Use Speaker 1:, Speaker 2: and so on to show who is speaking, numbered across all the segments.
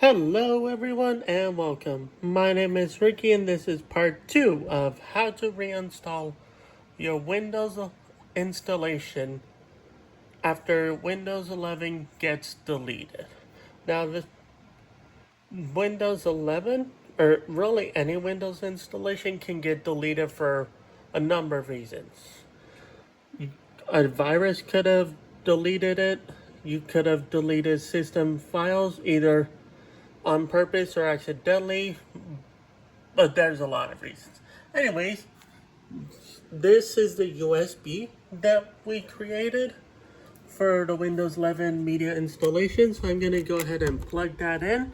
Speaker 1: Hello everyone and welcome. My name is Ricky and this is part 2 of how to reinstall your Windows installation after Windows 11 gets deleted. Now the Windows 11, or really any Windows installation, can get deleted for a number of reasons. A virus could have deleted it. You could have deleted system files either on purpose or accidentally, but there's a lot of reasons. Anyways, this is the USB that we created for the Windows 11 media installation. So I'm going to go ahead and plug that in.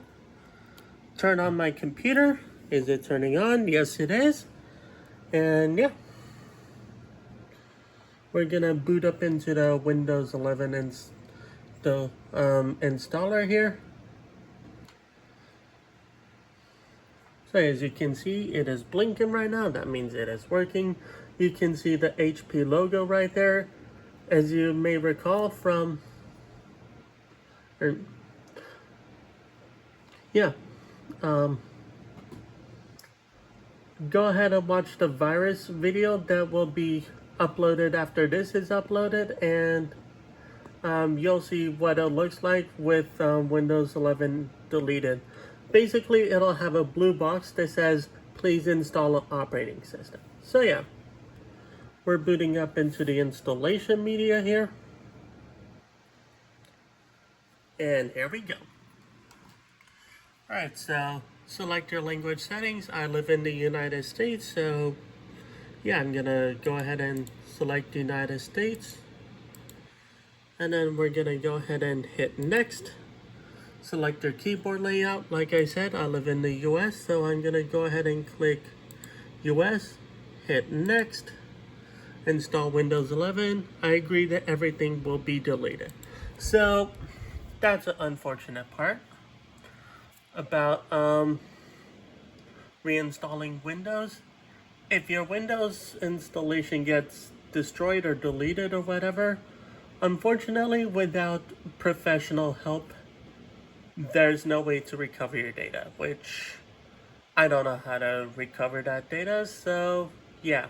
Speaker 1: Turn on my computer. Is it turning on? Yes, it is. And yeah, we're going to boot up into the Windows 11 installer here. So as you can see, it is blinking right now. That means it is working. You can see the HP logo right there. As you may recall from, go ahead and watch the virus video that will be uploaded after this is uploaded, and you'll see what it looks like with Windows 11 deleted. Basically, it'll have a blue box that says, please install an operating system. So yeah, we're booting up into the installation media here. And here we go. Alright, so select your language settings. I live in the United States, so yeah, I'm gonna go ahead and select the United States. And then we're gonna go ahead and hit next. Select your keyboard layout. Like I said, I live in the US, so I'm gonna go ahead and click US, hit next, install Windows 11. I agree that everything will be deleted. So that's an unfortunate part about reinstalling Windows. If your Windows installation gets destroyed or deleted or whatever, unfortunately, without professional help, there's no way to recover your data, which I don't know how to recover that data, so yeah.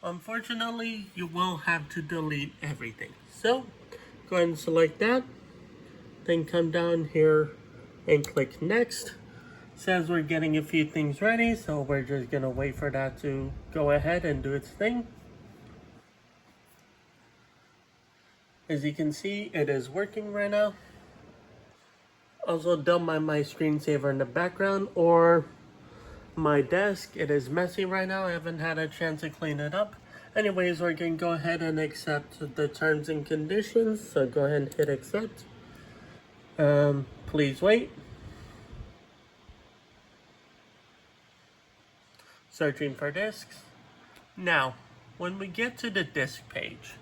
Speaker 1: Unfortunately, you will have to delete everything. So go ahead and select that, then come down here and click next. It says we're getting a few things ready, so we're just gonna wait for that to go ahead and do its thing. As you can see, it is working right now. Also, don't mind my screensaver in the background or my desk. It is messy right now. I haven't had a chance to clean it up. Anyways, we're going to go ahead and accept the terms and conditions. So go ahead and hit accept. Please wait. Searching for disks. Now, when we get to the disk page,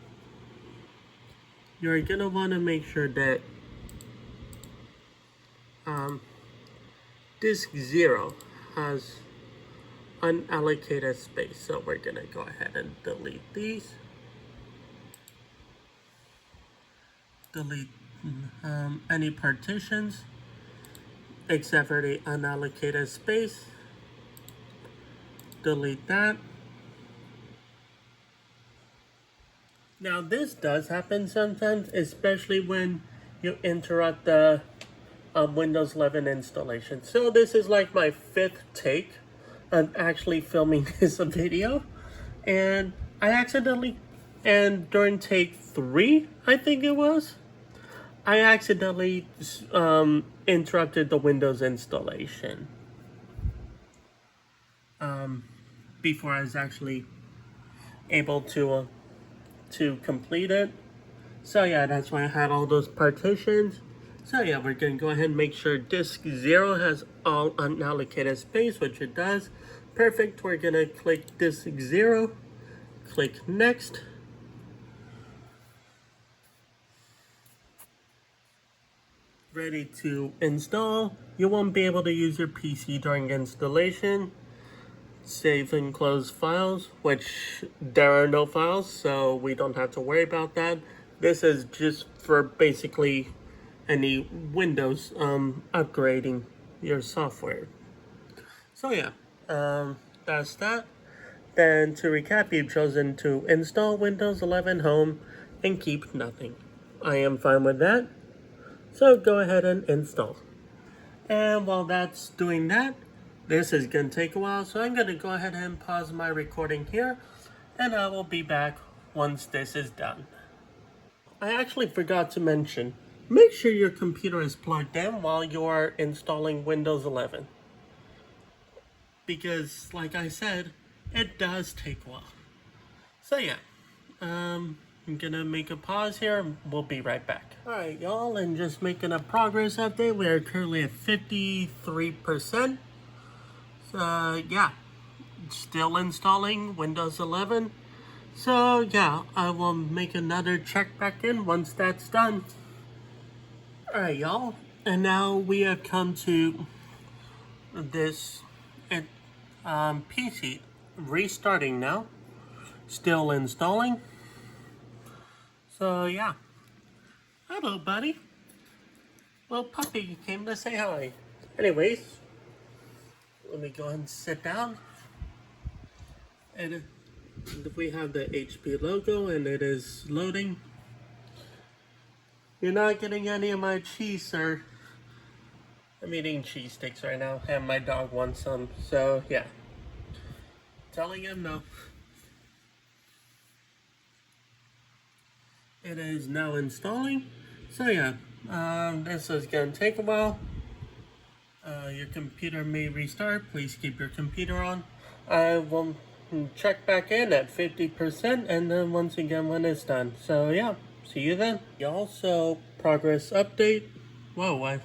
Speaker 1: you're going to want to make sure that disk 0 has unallocated space. So we're going to go ahead and delete these. Delete any partitions except for the unallocated space. Delete that. Now this does happen sometimes, especially when you interrupt the Windows 11 installation. So this is like my 5th take of actually filming this video, and I accidentally, and during take 3, I think it was, I accidentally interrupted the Windows installation before I was actually able to complete it. So yeah, that's why I had all those partitions. So yeah, we're going to go ahead and make sure disk 0 has all unallocated space, which it does. Perfect. We're going to click disk 0, click next. Ready to install. You won't be able to use your PC during installation. Save and close files, which there are no files, so we don't have to worry about that. This is just for basically any Windows upgrading your software. So yeah, that's that. Then to recap, you've chosen to install Windows 11 Home and keep nothing. I am fine with that. So go ahead and install. And while that's doing that, this is going to take a while, so I'm going to go ahead and pause my recording here, and I will be back once this is done. I actually forgot to mention, make sure your computer is plugged in while you are installing Windows 11. Because, like I said, it does take a while. So yeah, I'm gonna make a pause here. We'll be right back. Alright, y'all, and just making a progress update. We are currently at 53%. So yeah, still installing Windows 11. So yeah, I will make another check back in once that's done. Alright, y'all, and now we have come to this PC restarting now. Still installing. So yeah. Hello, buddy. Little puppy came to say hi. Anyways, let me go ahead and sit down. And we have the HP logo and it is loading. You're not getting any of my cheese, sir. I'm eating cheese sticks right now and my dog wants some. So yeah. Telling him no. It is now installing. So yeah, this is gonna take a while. Your computer may restart. Please keep your computer on. I will check back in at 50% and then once again when it's done. So yeah, see you then. Also, progress update. Whoa,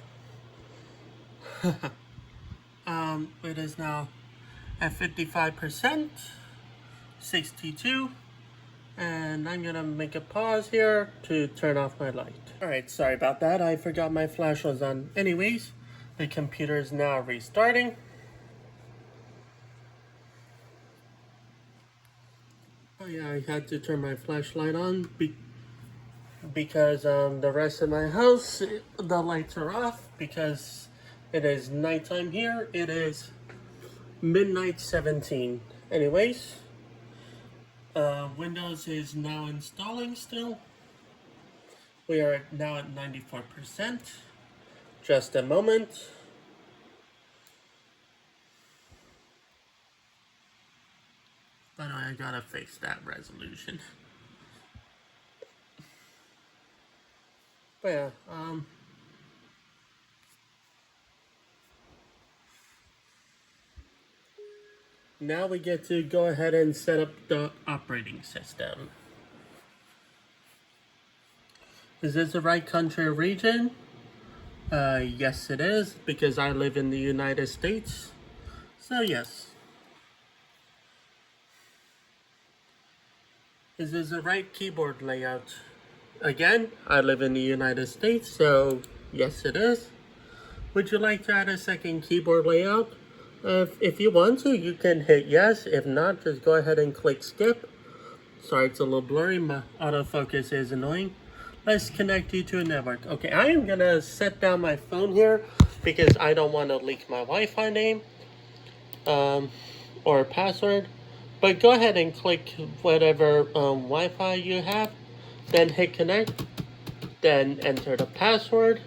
Speaker 1: it is now at 55%, 62. And I'm gonna make a pause here to turn off my light. Alright, sorry about that. I forgot my flash was on. Anyways, the computer is now restarting. Oh yeah, I had to turn my flashlight on because the rest of my house, the lights are off because it is nighttime here. It is midnight 17. Anyways. Windows is now installing still. We are now at 94%. Just a moment. But I gotta fix that resolution. But yeah, now we get to go ahead and set up the operating system. Is this the right country or region? Yes it is, because I live in the United States. So yes. Is this the right keyboard layout? Again, I live in the United States, so yes it is. Would you like to add a second keyboard layout? If you want to, you can hit yes. If not, just go ahead and click skip. Sorry, it's a little blurry. My autofocus is annoying. Let's connect you to a network. Okay, I am going to set down my phone here because I don't want to leak my Wi-Fi name or password. But go ahead and click whatever Wi-Fi you have. Then hit connect. Then enter the password.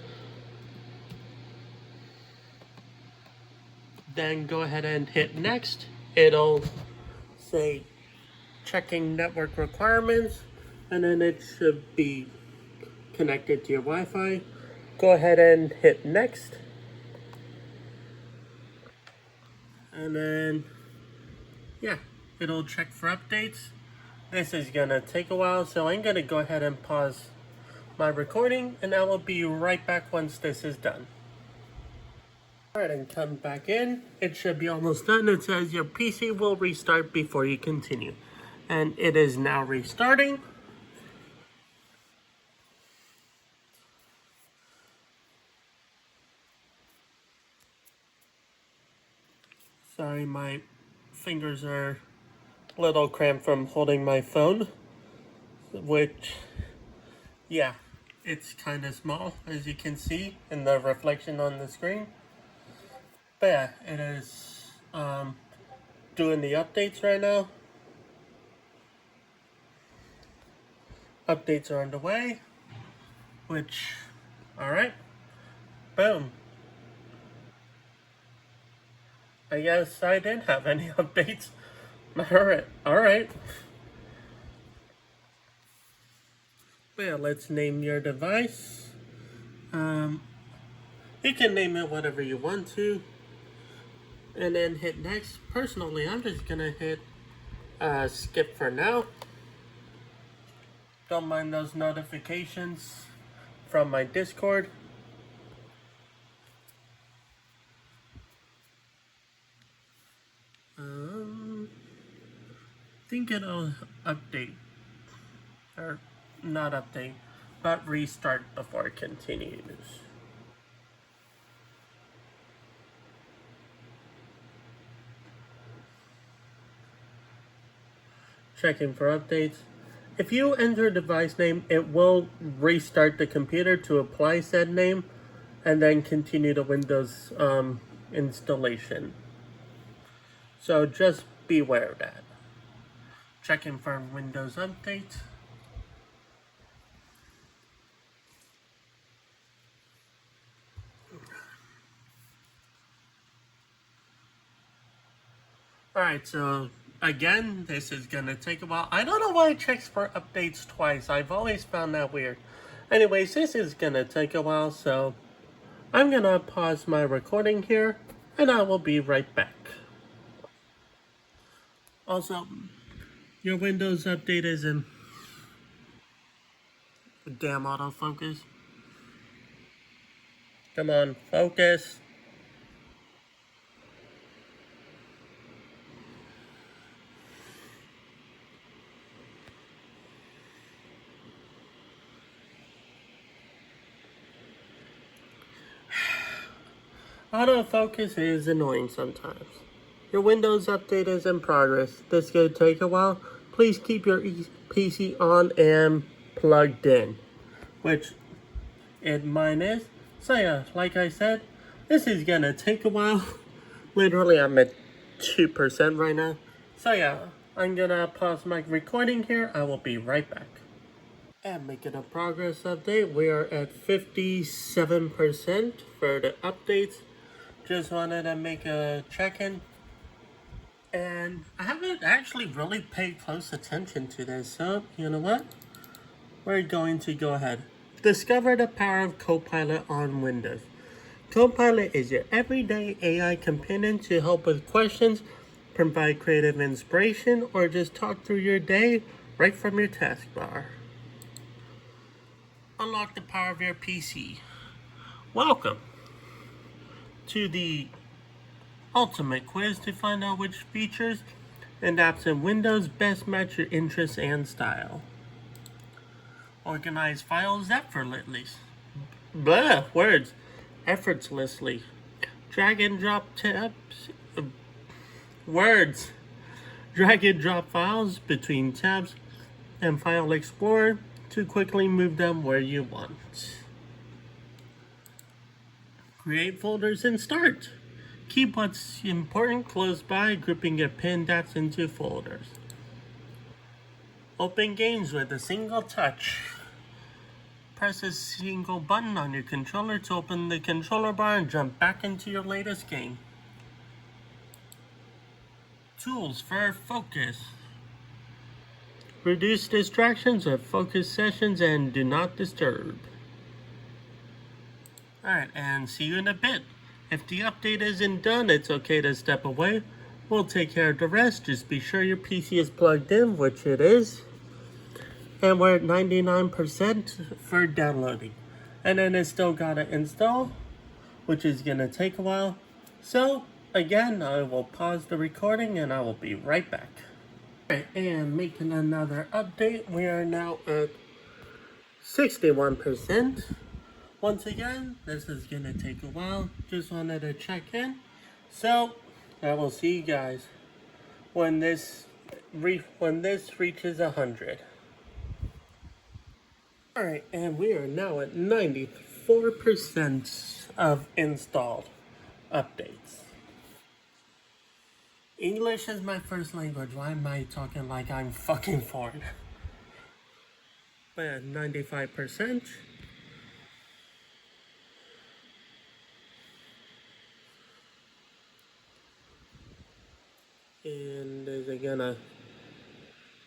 Speaker 1: Then go ahead and hit next. It'll say checking network requirements. And then it should be connected to your Wi-Fi. Go ahead and hit next. And then, yeah, it'll check for updates. This is gonna take a while, so I'm gonna go ahead and pause my recording, and I will be right back once this is done. Alright, and come back in. It should be almost done. It says your PC will restart before you continue. And it is now restarting. Sorry, my fingers are a little cramped from holding my phone. Which, yeah. It's kind of small, as you can see in the reflection on the screen. But yeah, it is doing the updates right now. Updates are underway, which, alright, boom. I guess I didn't have any updates. Alright. Well, let's name your device. You can name it whatever you want to. And then hit next. Personally, I'm just gonna hit skip for now. Don't mind those notifications from my Discord. Think it'll update, or not update, but restart before it continues. Checking for updates. If you enter a device name, it will restart the computer to apply said name and then continue the Windows installation. So just beware of that. Checking for Windows updates. Alright, so again, this is gonna take a while. I don't know why it checks for updates twice. I've always found that weird. Anyways, this is gonna take a while, so I'm gonna pause my recording here, and I will be right back. Also, your Windows update is in damn autofocus. Come on, focus. Autofocus is annoying sometimes. Your Windows update is in progress. This could take a while. Please keep your PC on and plugged in, which mine is. So yeah, like I said, this is gonna take a while. Literally, I'm at 2% right now. So yeah, I'm gonna pause my recording here. I will be right back. And making a progress update, we are at 57% for the updates. Just wanted to make a check-in. And I haven't actually really paid close attention to this, so you know what? We're going to go ahead. Discover the power of Copilot on Windows. Copilot is your everyday AI companion to help with questions, provide creative inspiration, or just talk through your day right from your taskbar. Unlock the power of your PC. Welcome to the ultimate quiz to find out which features and apps in Windows best match your interests and style. Organize files effortlessly. Drag and drop tabs. Drag and drop files between tabs and File Explorer to quickly move them where you want. Create folders and start. Keep what's important close by, grouping your pinned apps into folders. Open games with a single touch. Press a single button on your controller to open the controller bar and jump back into your latest game. Tools for focus. Reduce distractions of focus sessions and do not disturb. Alright, and see you in a bit. If the update isn't done, it's okay to step away. We'll take care of the rest. Just be sure your PC is plugged in, which it is. And we're at 99% for downloading. And then it's still gotta install, which is gonna take a while. So, again, I will pause the recording and I will be right back. Alright, and making another update. We are now at 61%. Once again, this is gonna take a while. Just wanted to check in. So, I will see you guys when this reaches 100. Alright, and we are now at 94% of installed updates. English is my first language. Why am I talking like I'm fucking foreign? But yeah, 95%. And is it gonna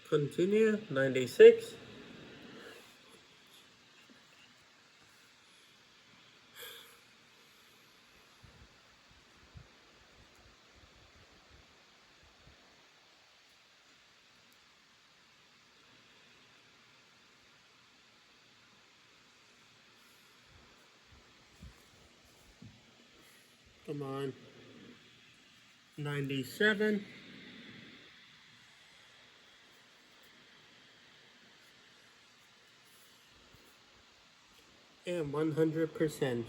Speaker 1: continue? 96. Come on. 97. And 100%.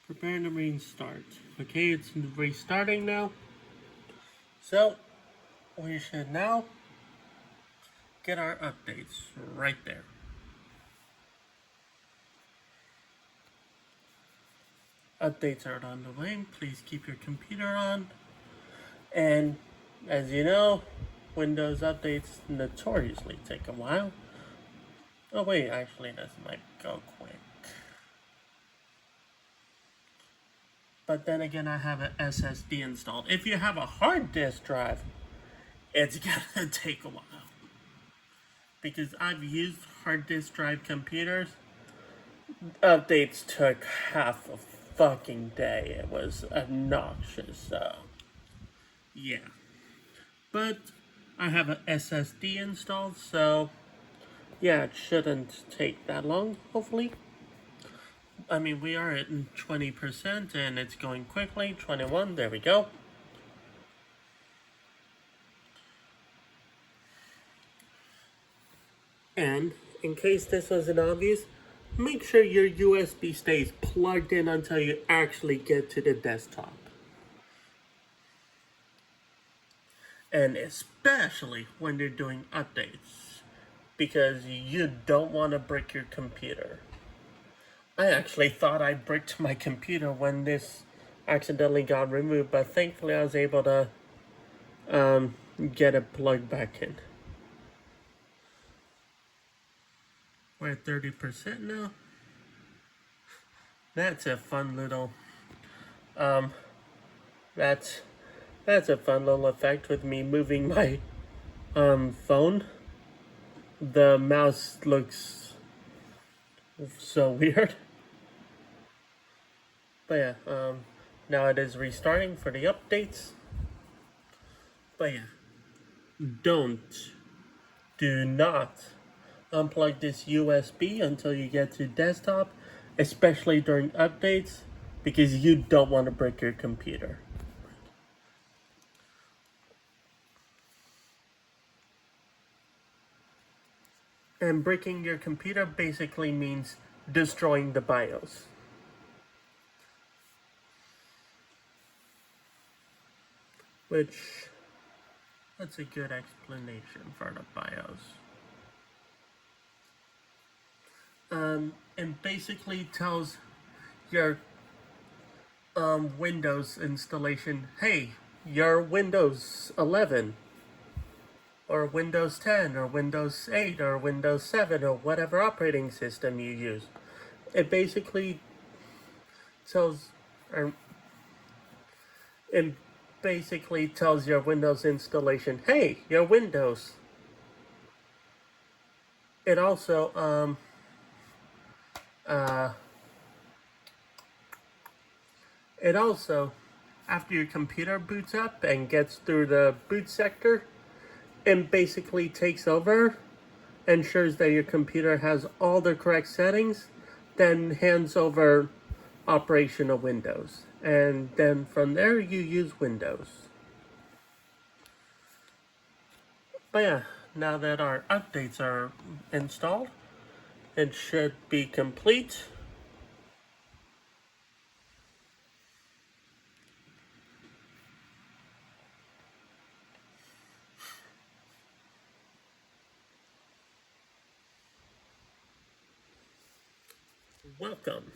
Speaker 1: Prepare to restart. Okay, it's restarting now. So, we should now get our updates right there. Updates are on the way. Please keep your computer on. And as you know, Windows updates notoriously take a while. Oh wait, actually this might go quick. But then again, I have an SSD installed. If you have a hard disk drive, it's gonna take a while. Because I've used hard disk drive computers, updates took half a fucking day. It was obnoxious, so yeah. But I have an SSD installed, so yeah, it shouldn't take that long, hopefully. I mean, we are at 20% and it's going quickly. 21, there we go. And in case this wasn't obvious, make sure your USB stays plugged in until you actually get to the desktop. And especially when you're doing updates, because you don't want to brick your computer. I actually thought I bricked my computer when this accidentally got removed, but thankfully I was able to get it plugged back in. We're at 30% now. That's a fun little that's a fun little effect with me moving my phone. The mouse looks so weird. But yeah, now it is restarting for the updates. But yeah, do not unplug this USB until you get to desktop, especially during updates, because you don't want to break your computer. And breaking your computer basically means destroying the BIOS. Which, that's a good explanation for the BIOS. And basically tells your Windows installation, hey, your Windows 11 or Windows 10 or Windows 8 or Windows 7 or whatever operating system you use. It basically tells your Windows installation, hey, your Windows. It also after your computer boots up and gets through the boot sector, it basically takes over, ensures that your computer has all the correct settings, then hands over operation of Windows. And then from there, you use Windows. But yeah, now that our updates are installed, it should be complete. Welcome.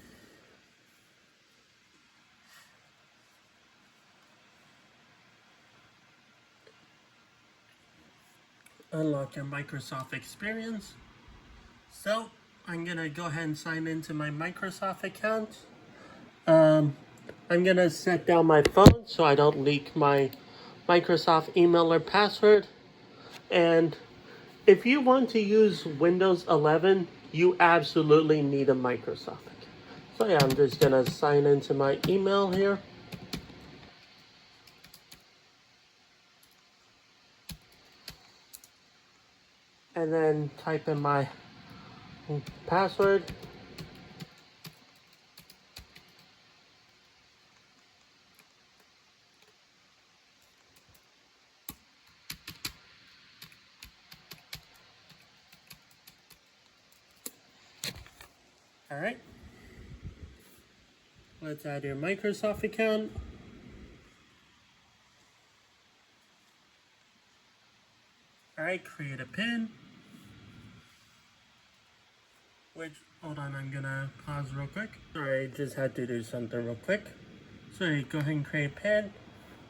Speaker 1: Unlock your Microsoft experience. So I'm gonna go ahead and sign into my Microsoft account. I'm gonna set down my phone so I don't leak my Microsoft email or password. And if you want to use Windows 11, you absolutely need a Microsoft account. So yeah, I'm just gonna sign into my email here. And then type in my password. All right. Let's add your Microsoft account. All right, create a PIN. Hold on, I'm gonna pause real quick. Sorry, just had to do something real quick. So go ahead and create a PIN.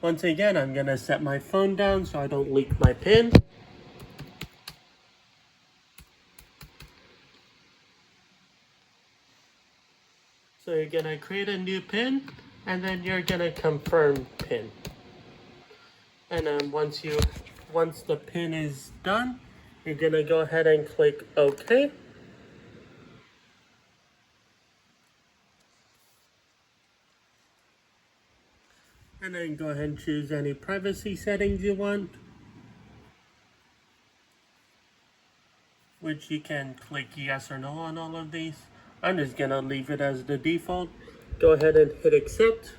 Speaker 1: Once again, I'm gonna set my phone down so I don't leak my PIN. So you're gonna create a new PIN, and then you're gonna confirm PIN. And then once the PIN is done, you're gonna go ahead and click OK. And then go ahead and choose any privacy settings you want, which you can click yes or no on all of these. I'm just gonna leave it as the default. Go ahead and hit accept.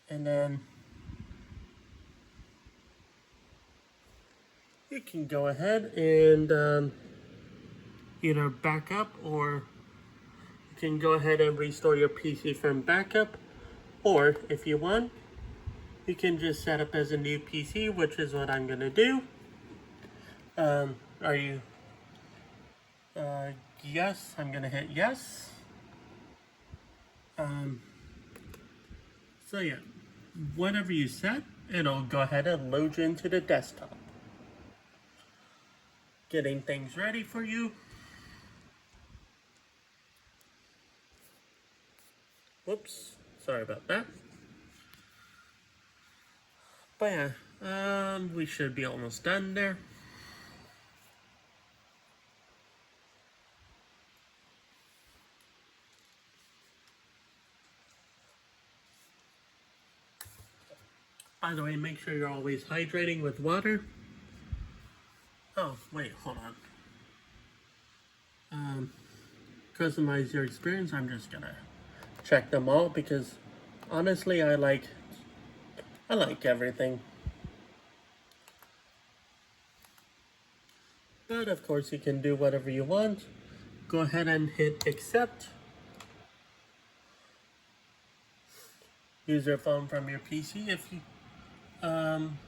Speaker 1: And then you can go ahead and either back up, or you can go ahead and restore your PC from backup. Or if you want, you can just set up as a new PC, which is what I'm gonna do. Are you, yes, I'm gonna hit yes. So yeah, whatever you set, it'll go ahead and load you into the desktop. Getting things ready for you. Whoops, sorry about that. But yeah, we should be almost done there. By the way, make sure you're always hydrating with water. Oh, wait, hold on. Customize your experience. I'm just gonna check them all because honestly, I like everything. But of course, you can do whatever you want. Go ahead and hit accept. Use your phone from your PC.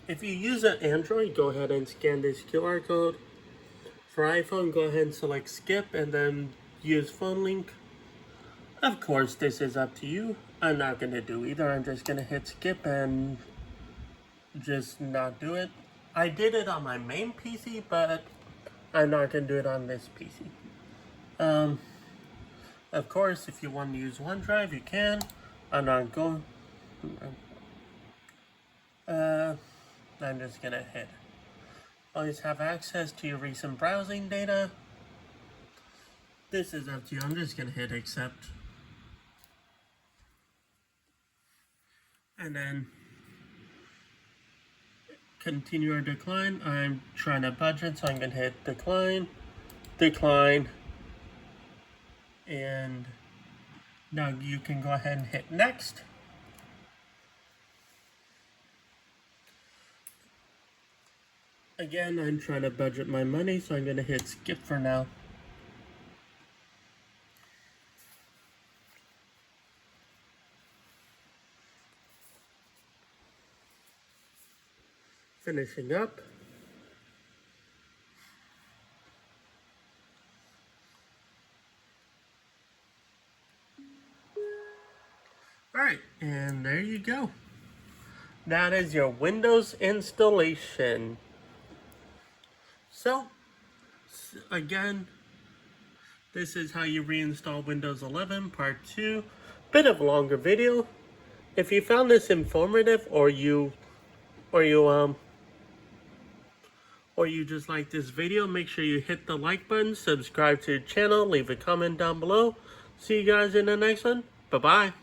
Speaker 1: If you use an Android, go ahead and scan this QR code. For iPhone, go ahead and select skip and then use phone link. Of course, this is up to you. I'm not gonna do either. I'm just gonna hit skip and just not do it. I did it on my main PC, but I'm not gonna do it on this PC. Of course, if you want to use OneDrive, you can. I'm not going. I'm just gonna hit. Always have access to your recent browsing data. This is up to you. I'm just gonna hit accept. And then continue or decline. I'm trying to budget, so I'm gonna hit decline, decline, and now you can go ahead and hit next. Again, I'm trying to budget my money, so I'm gonna hit skip for now. finishing up. Alright, and there you go. That is your Windows installation. So, again, this is how you reinstall Windows 11 Part 2. Bit of a longer video. If you found this informative or you just like this video, make sure you hit the like button, subscribe to the channel, leave a comment down below. See you guys in the next one. Bye-bye.